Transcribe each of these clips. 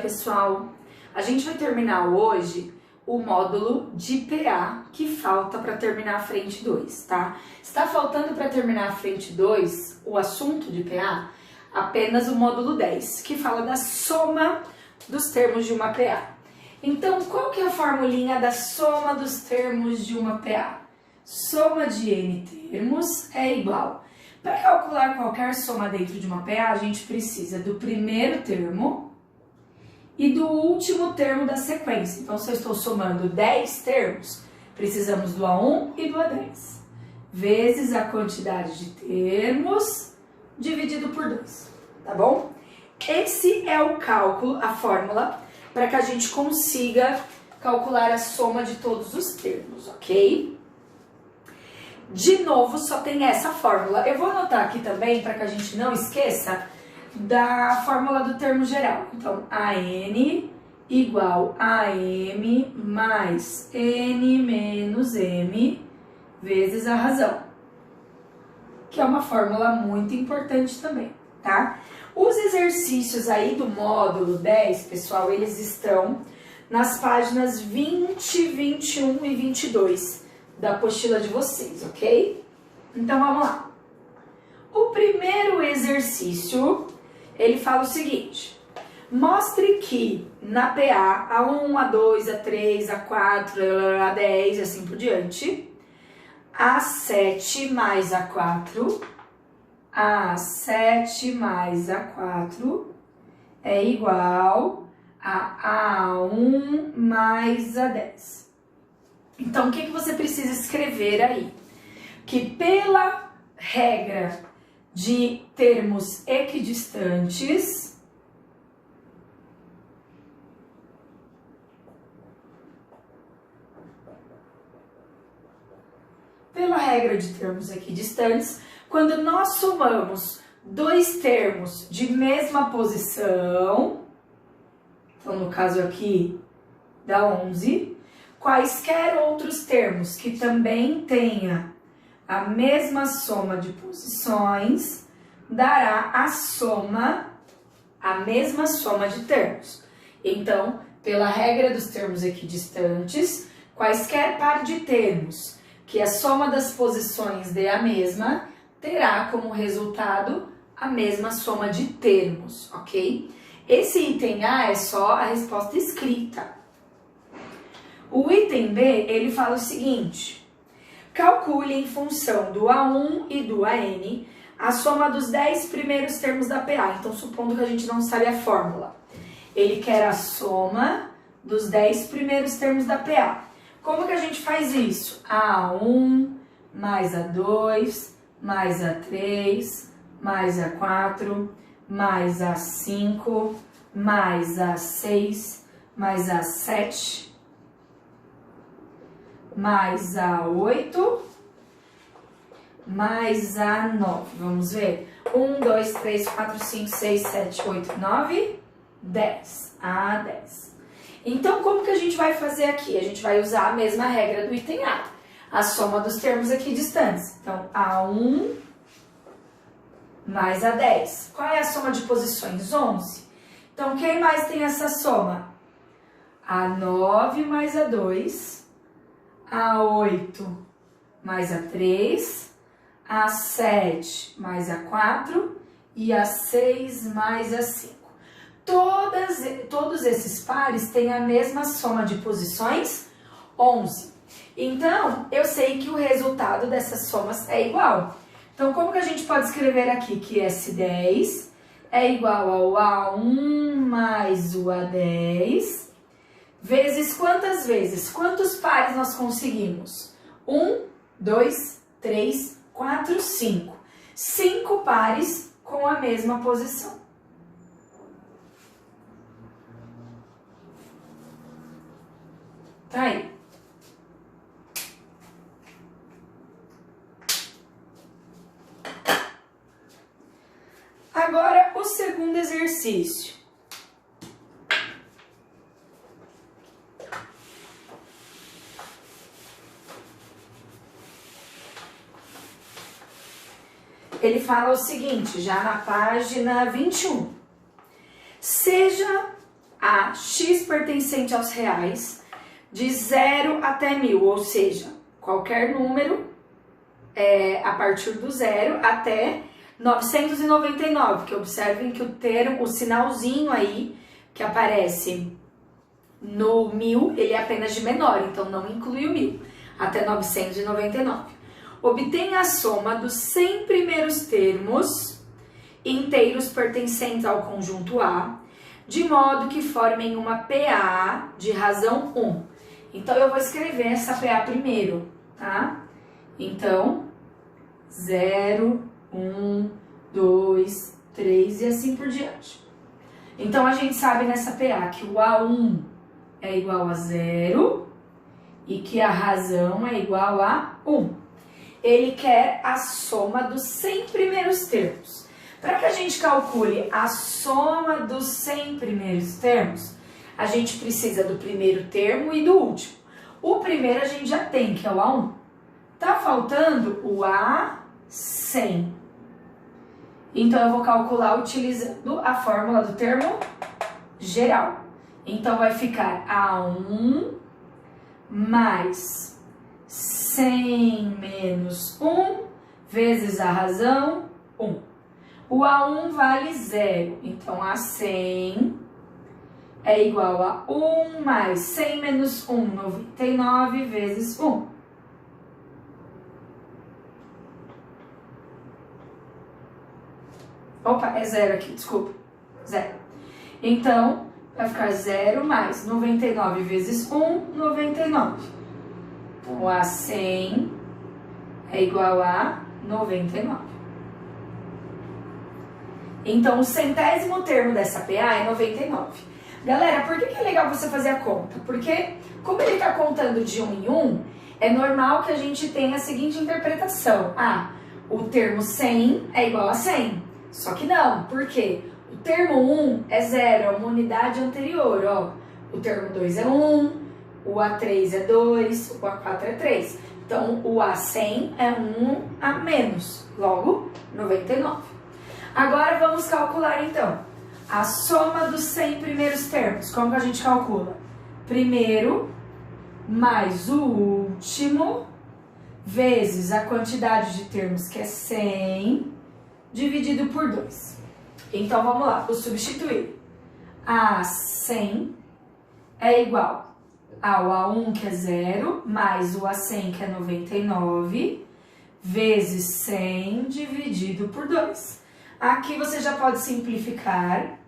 pessoal! A gente vai terminar hoje o módulo de PA que falta para terminar a frente 2, tá? Está faltando para terminar a frente 2, o assunto de PA, apenas o módulo 10, que fala da soma dos termos de uma PA. Então, qual que é a formulinha da soma dos termos de uma PA? Soma de N termos é igual. Para calcular qualquer soma dentro de uma PA, a gente precisa do primeiro termo e do último termo da sequência. Então, se eu estou somando 10 termos, precisamos do A1 e do A10, vezes a quantidade de termos dividido por 2, tá bom? Esse é o cálculo, a fórmula, para que a gente consiga calcular a soma de todos os termos, ok? De novo, só tem essa fórmula. Eu vou anotar aqui também, para que a gente não esqueça, da fórmula do termo geral. Então, AN igual a M mais N menos M vezes a razão, que é uma fórmula muito importante também, tá? Os exercícios aí do módulo 10, pessoal, eles estão nas páginas 20, 21 e 22 da apostila de vocês, ok? Então, vamos lá. O primeiro exercício, ele fala o seguinte: mostre que na PA, A1, A2, A3, A4, A10 e assim por diante, A7 mais A4, A7 mais A4 é igual a A1 mais A10. Então, o que você precisa escrever aí? Que pela regra de termos equidistantes, quando nós somamos dois termos de mesma posição, então no caso aqui dá 11, quaisquer outros termos que também tenha a mesma soma de posições, dará a mesma soma de termos. Então, pela regra dos termos equidistantes, quaisquer par de termos que a soma das posições dê a mesma, terá como resultado a mesma soma de termos, ok? Esse item A é só a resposta escrita. O item B, ele fala o seguinte: calcule em função do A1 e do AN a soma dos 10 primeiros termos da PA. Então, supondo que a gente não sabe a fórmula, ele quer a soma dos 10 primeiros termos da PA. Como que a gente faz isso? A1 mais A2 mais A3 mais A4 mais A5 mais A6 mais A7 mais A8 mais A9. Vamos ver? 1, 2, 3, 4, 5, 6, 7, 8, 9, 10. A10. Então, como que a gente vai fazer aqui? A gente vai usar a mesma regra do item A, a soma dos termos equidistantes. Então, A1 mais A10. Qual é a soma de posições? 11. Então, quem mais tem essa soma? A9 mais A2, A8 mais A3, A7 mais A4 e A6 mais A5. Todos esses pares têm a mesma soma de posições, 11. Então, eu sei que o resultado dessas somas é igual. Então, como que a gente pode escrever aqui que S10 é igual ao A1 mais o A10, vezes quantas vezes? Quantos pares nós conseguimos? 1, 2, 3, 4, 5. 5 pares com a mesma posição. Tá aí. Agora, o segundo exercício. Ele fala o seguinte, já na página 21. Seja a x pertencente aos reais de 0 até 1000, ou seja, qualquer número a partir do 0 até 999, que observem que o sinalzinho aí que aparece no 1000, ele é apenas de menor, então não inclui o 1000, até 999. Obtenha a soma dos 100 primeiros termos inteiros pertencentes ao conjunto A, de modo que formem uma PA de razão 1. Então, eu vou escrever essa PA primeiro, tá? Então, 0, 1, 2, 3 e assim por diante. Então, a gente sabe nessa PA que o A1 é igual a 0 e que a razão é igual a 1. Ele quer a soma dos 100 primeiros termos. Para que a gente calcule a soma dos 100 primeiros termos, a gente precisa do primeiro termo e do último. O primeiro a gente já tem, que é o A1. Tá faltando o A100. Então, eu vou calcular utilizando a fórmula do termo geral. Então, vai ficar A1 mais 100 menos 1 vezes a razão 1. O A1 vale 0, então A100 é igual a 1 mais 100 menos 1, 99 vezes 1. Opa, é 0 aqui, desculpa. 0. Então, vai ficar 0 mais 99 vezes 1, 99. Então, o A100 é igual a 99. Então, o centésimo termo dessa PA é 99. Galera, por que é legal você fazer a conta? Porque, como ele está contando de 1 em 1, é normal que a gente tenha a seguinte interpretação. Ah, o termo 100 é igual a 100. Só que não, por quê? O termo 1 é 0, é uma unidade anterior, ó. O termo 2 é 1, o A3 é 2, o A4 é 3. Então, o A100 é 1 a menos, logo, 99. Agora, vamos calcular, então, a soma dos 100 primeiros termos. Como que a gente calcula? Primeiro mais o último vezes a quantidade de termos, que é 100, dividido por 2. Então, vamos lá, vou substituir. A100 é igual ao A1, que é 0, mais o A100, que é 99, vezes 100 dividido por 2. Aqui você já pode simplificar.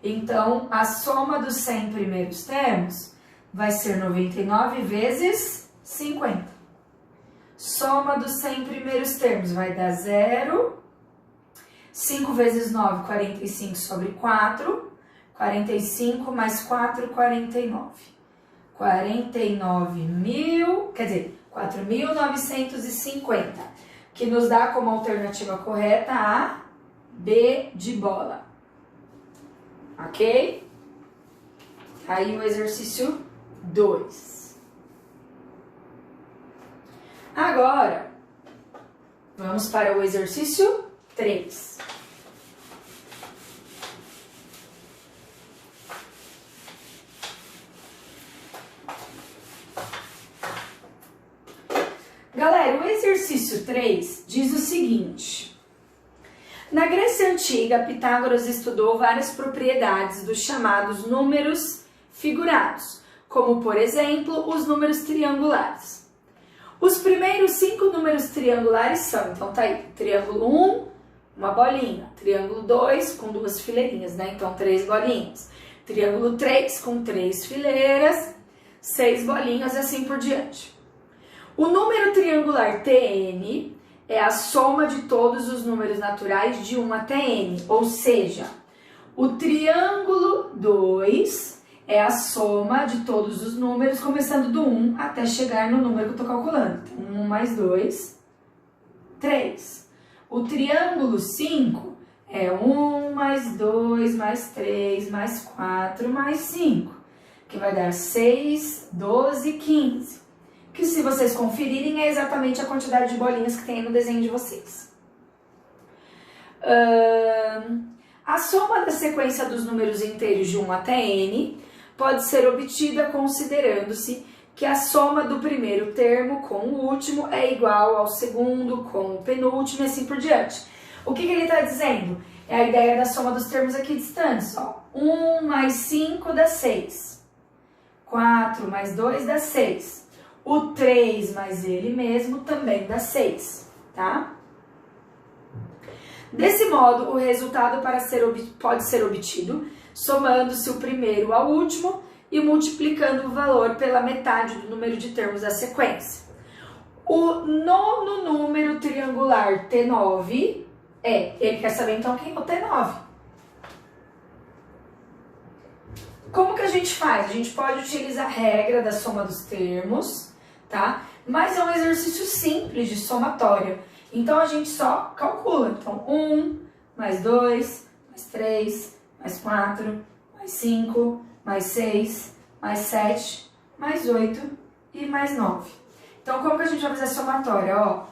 Então, a soma dos 100 primeiros termos vai ser 99 vezes 50. Soma dos 100 primeiros termos vai dar 0. 5 vezes 9, 45 sobre 4. 45 mais 4, 49. 49.000, quer dizer, 4.950, que nos dá como alternativa correta a B de bola. Ok? Aí o exercício 2. Agora, vamos para o exercício 3. Galera, o exercício 3 diz o seguinte: na Grécia Antiga, Pitágoras estudou várias propriedades dos chamados números figurados, como, por exemplo, os números triangulares. Os primeiros 5 números triangulares são, então tá aí, triângulo 1, uma bolinha, triângulo 2 com 2 fileirinhas, né? Então 3 bolinhas. Triângulo 3 com 3 fileiras, 6 bolinhas e assim por diante. O número triangular Tn é a soma de todos os números naturais de 1 até n, ou seja, o triângulo 2 é a soma de todos os números, começando do 1 até chegar no número que eu estou calculando. Então, 1 mais 2, 3. O triângulo 5 é 1 mais 2 mais 3 mais 4 mais 5, que vai dar 6, 12, 15. Que, se vocês conferirem, é exatamente a quantidade de bolinhas que tem no desenho de vocês. A soma da sequência dos números inteiros de 1 até n pode ser obtida considerando-se que a soma do primeiro termo com o último é igual ao segundo com o penúltimo e assim por diante. O que ele está dizendo? É a ideia da soma dos termos aqui distantes. Ó. 1 mais 5 dá 6. 4 mais 2 dá 6. O 3 mais ele mesmo também dá 6. Tá? Desse modo, o resultado pode ser obtido somando-se o primeiro ao último e multiplicando o valor pela metade do número de termos da sequência. O nono número triangular T9 ele quer saber então quem é o T9. Como que a gente faz? A gente pode utilizar a regra da soma dos termos, tá? Mas é um exercício simples de somatória. Então, a gente só calcula. Então, 1, mais 2, mais 3, mais 4, mais 5, mais 6, mais 7, mais 8 e mais 9. Então, como que a gente vai fazer a somatória? Ó,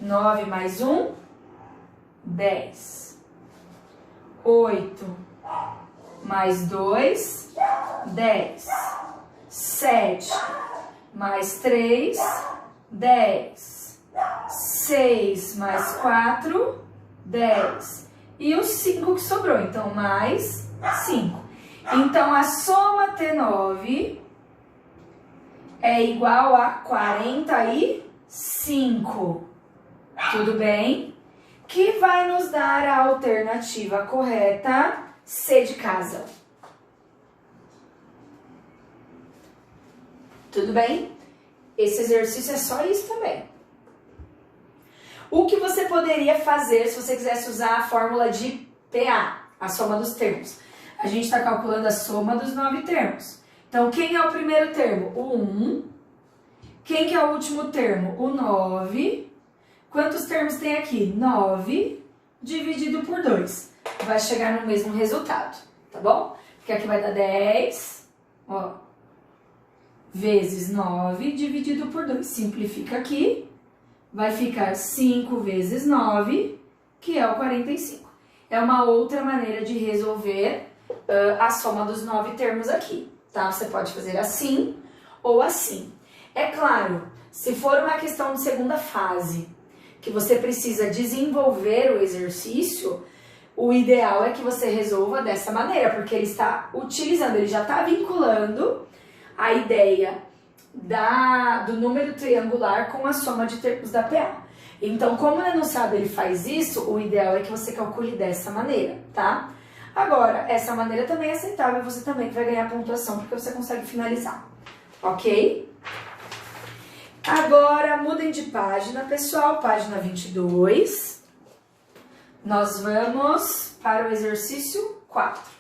9 mais 1, 10. 8 mais 2, 10. 7 mais 3, 10. 6 mais 4, 10. E os 5 que sobrou, então mais 5. Então, a soma T9 é igual a 45. Tudo bem? Que vai nos dar a alternativa correta C de casa. Tudo bem? Esse exercício é só isso também. O que você poderia fazer se você quisesse usar a fórmula de PA, a soma dos termos? A gente está calculando a soma dos 9 termos. Então, quem é o primeiro termo? O 1. Quem que é o último termo? O 9. Quantos termos tem aqui? 9 dividido por 2. Vai chegar no mesmo resultado, tá bom? Porque aqui vai dar 10, ó, vezes 9 dividido por 2. Simplifica aqui. Vai ficar 5 vezes 9, que é o 45. É uma outra maneira de resolver a soma dos 9 termos aqui, tá? Você pode fazer assim ou assim. É claro, se for uma questão de segunda fase, que você precisa desenvolver o exercício, o ideal é que você resolva dessa maneira, porque ele está utilizando, ele já está vinculando a ideia do número triangular com a soma de termos da PA. Então, como o enunciado ele faz isso, o ideal é que você calcule dessa maneira, tá? Agora, essa maneira também é aceitável, você também vai ganhar pontuação, porque você consegue finalizar, ok? Agora, mudem de página, pessoal, página 22. Nós vamos para o exercício 4.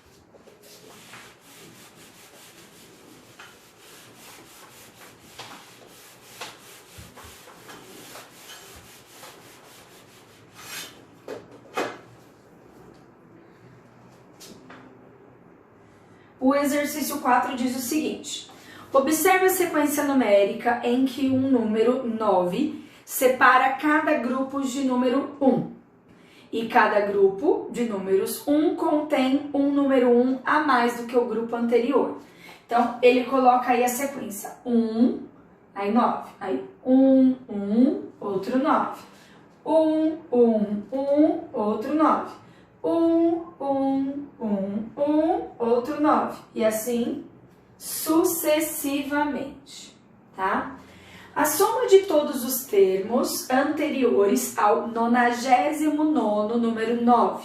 O exercício 4 diz o seguinte: observe a sequência numérica em que um número 9 separa cada grupo de número 1. E cada grupo de números 1 contém um número 1 a mais do que o grupo anterior. Então, ele coloca aí a sequência 1, aí 9. Aí 1, 1, outro 9. 1, 1, 1, outro 9. 1, 1, 1, 1, outro 9. E assim sucessivamente, tá? A soma de todos os termos anteriores ao 99º número 9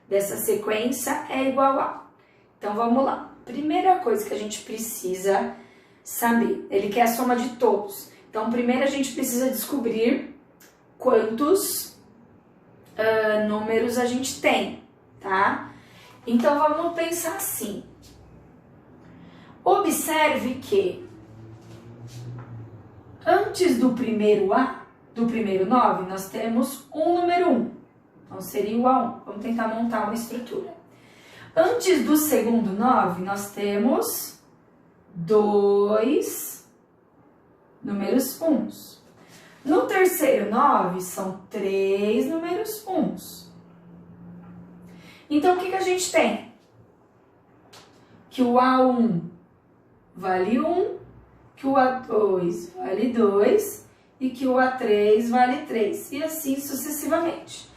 dessa sequência é igual a... Então, vamos lá. Primeira coisa que a gente precisa saber, ele quer a soma de todos. Então, primeiro a gente precisa descobrir quantos números a gente tem, tá? Então, vamos pensar assim. Observe que antes do primeiro A, do primeiro 9, nós temos um número 1. Então, seria o A1. Vamos tentar montar uma estrutura. Antes do segundo 9, nós temos 2 números 1s. No terceiro 9, são 3 números 1s. Então, o que a gente tem? Que o A1 vale 1, que o A2 vale 2 e que o A3 vale 3, e assim sucessivamente.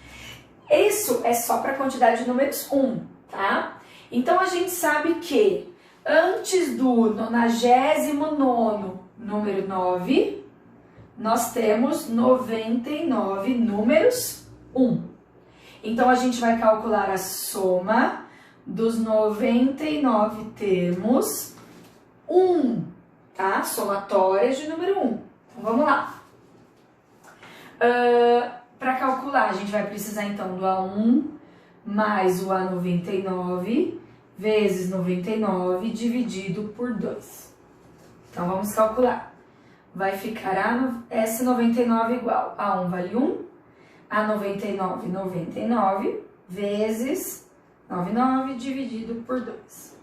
Isso é só para a quantidade de números 1, tá? Então, a gente sabe que antes do 99º número 9, nós temos 99 números 1. Então, a gente vai calcular a soma dos 99 termos 1, tá? Somatórias de número 1. Então, vamos lá. Para calcular, a gente vai precisar, então, do A1 mais o A99 vezes 99 dividido por 2. Então, vamos calcular. Vai ficar S99 igual a 1 vale 1, A99, 99, vezes 99 dividido por 2.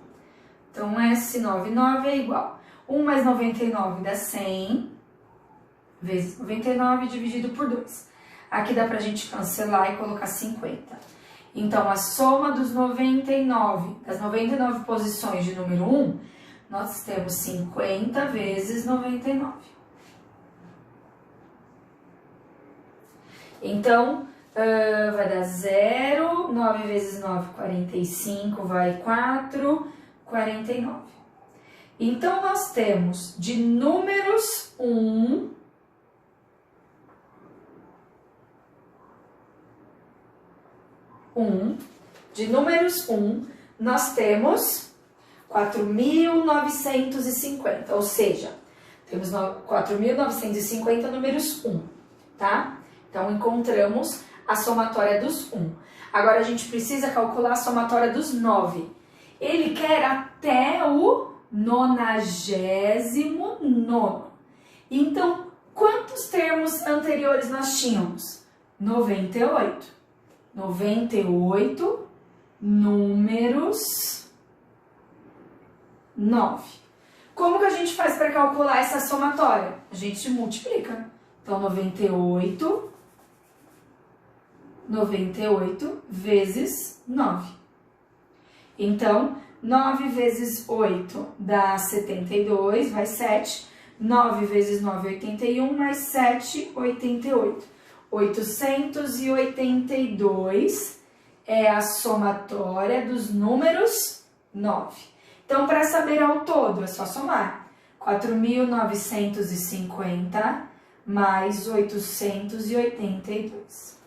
Então, S99 é igual 1 mais 99 dá 100, vezes 99 dividido por 2. Aqui dá pra gente cancelar e colocar 50. Então, a soma das 99 posições de número 1, nós temos 50 vezes 99. Então, vai dar 0, 9 vezes 9, 45, vai 4, 49. Então, nós temos de números 1, nós temos 4.950, ou seja, temos 4.950 números 1, tá? Então, encontramos a somatória dos 1. Agora, a gente precisa calcular a somatória dos 9. Ele quer até o 99º. Então, quantos termos anteriores nós tínhamos? 98. 98 números 9. Como que a gente faz para calcular essa somatória? A gente multiplica. Então, 98 vezes 9. Então, 9 vezes 8 dá 72, vai 7. 9 vezes 9, 81, mais 7, 88. 882 é a somatória dos números 9. Então, para saber ao todo, é só somar. 4.950 mais 882.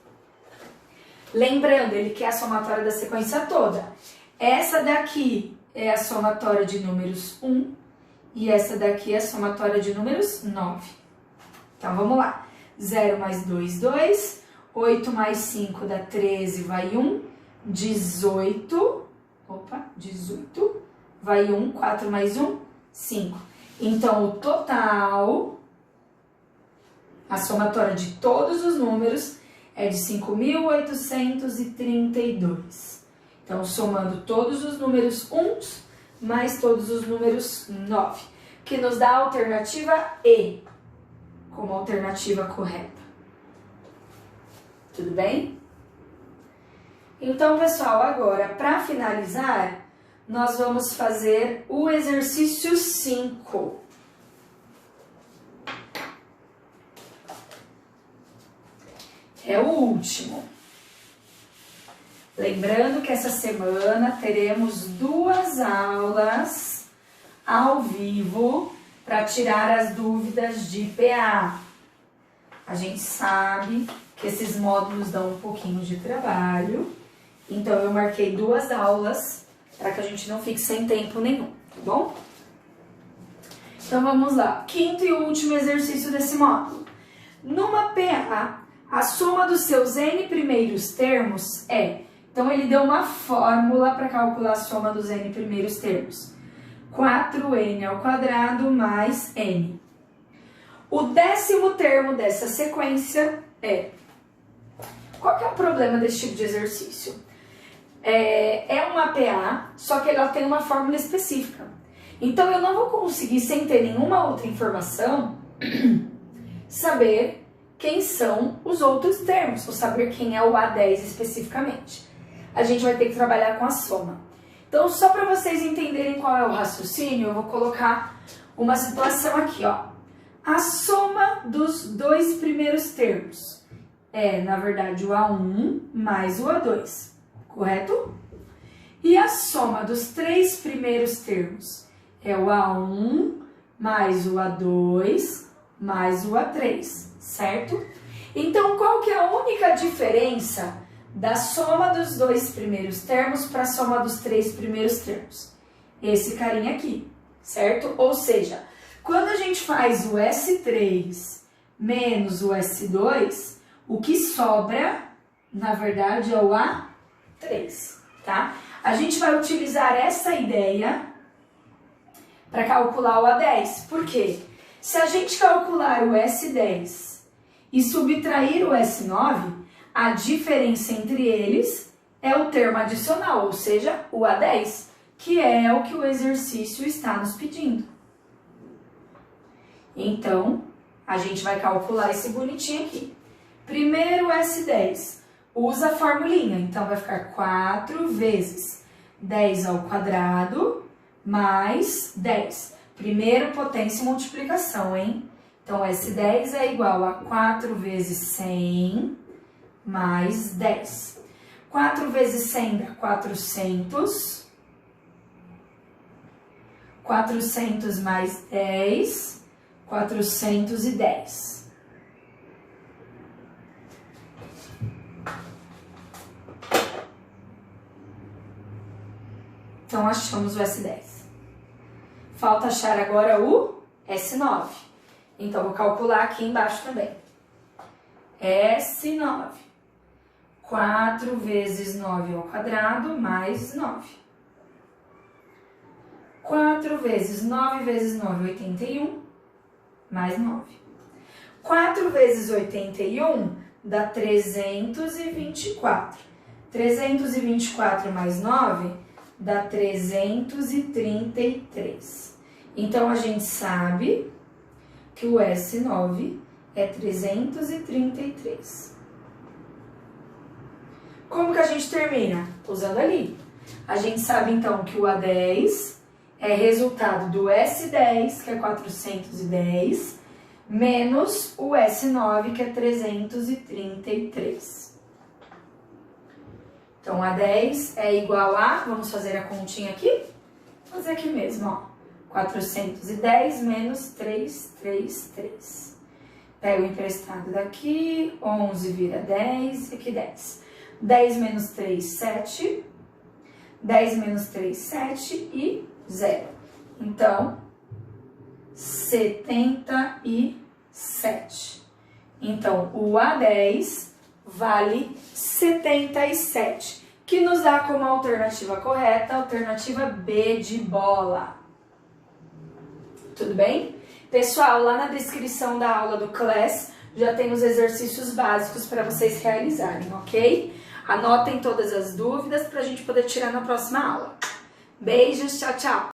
Lembrando, ele quer a somatória da sequência toda. Essa daqui é a somatória de números 1 e essa daqui é a somatória de números 9. Então, vamos lá. 0 mais 2, 2. 8 mais 5 dá 13, vai 1. 18. Opa, 18. Vai 1. 4 mais 1, 5. Então, o total, a somatória de todos os números é de 5.832. Então, somando todos os números 1 mais todos os números 9, que nos dá a alternativa E como alternativa correta. Tudo bem? Então, pessoal, agora, para finalizar, nós vamos fazer o exercício 5. É o último. Lembrando que essa semana teremos 2 aulas ao vivo para tirar as dúvidas de PA. A gente sabe que esses módulos dão um pouquinho de trabalho, então eu marquei 2 aulas para que a gente não fique sem tempo nenhum, tá bom? Então vamos lá, 5º e último exercício desse módulo. Numa PA, a soma dos seus n primeiros termos é... Então ele deu uma fórmula para calcular a soma dos n primeiros termos. 4n ao quadrado mais n. O 10º termo dessa sequência é... Qual que é o problema desse tipo de exercício? É uma PA, só que ela tem uma fórmula específica. Então eu não vou conseguir, sem ter nenhuma outra informação, saber quem são os outros termos, ou saber quem é o A10 especificamente. a gente vai ter que trabalhar com a soma. Então, só para vocês entenderem qual é o raciocínio, eu vou colocar uma situação aqui, ó. A soma dos dois primeiros termos é, na verdade, o A1 mais o A2, correto? E a soma dos três primeiros termos é o A1 mais o A2 mais o A3, certo? Então, qual que é a única diferença da soma dos dois primeiros termos para a soma dos três primeiros termos? Esse carinha aqui, certo? Ou seja, quando a gente faz o S3 menos o S2, o que sobra, na verdade, é o A3, tá? A gente vai utilizar essa ideia para calcular o A10. Por quê? Se a gente calcular o S10 e subtrair o S9, a diferença entre eles é o termo adicional, ou seja, o A10, que é o que o exercício está nos pedindo. Então, a gente vai calcular esse bonitinho aqui. Primeiro o S10, usa a formulinha, então vai ficar 4 vezes 10 ao quadrado mais 10. Primeiro potência e multiplicação, hein? Então, S10 é igual a 4 vezes 100 mais 10. 4 vezes 100 dá 400. 400 mais 10, 410. Então, achamos o S10. Falta achar agora o S9. Então, vou calcular aqui embaixo também. S9. 4 vezes 9 ao quadrado mais 9. 4 vezes 9 vezes 9, 81, mais 9. 4 vezes 81 dá 324. 324 mais 9 dá 333. Então, a gente sabe que o S9 é 333. Como que a gente termina? Usando ali. A gente sabe, então, que o A10 é resultado do S10, que é 410, menos o S9, que é 333. Então, A10 é igual a, vamos fazer a continha aqui? Vou fazer aqui mesmo, ó. 410 menos 333. Pego o emprestado daqui, 11 vira 10, aqui 10. 10 menos 3, 7. 10 menos 3, 7 e 0. Então, 77. Então, o A10 vale 77, que nos dá como alternativa correta a alternativa B de bola. Tudo bem? Pessoal, lá na descrição da aula do Class já tem os exercícios básicos para vocês realizarem, ok? Anotem todas as dúvidas para a gente poder tirar na próxima aula. Beijos, tchau, tchau!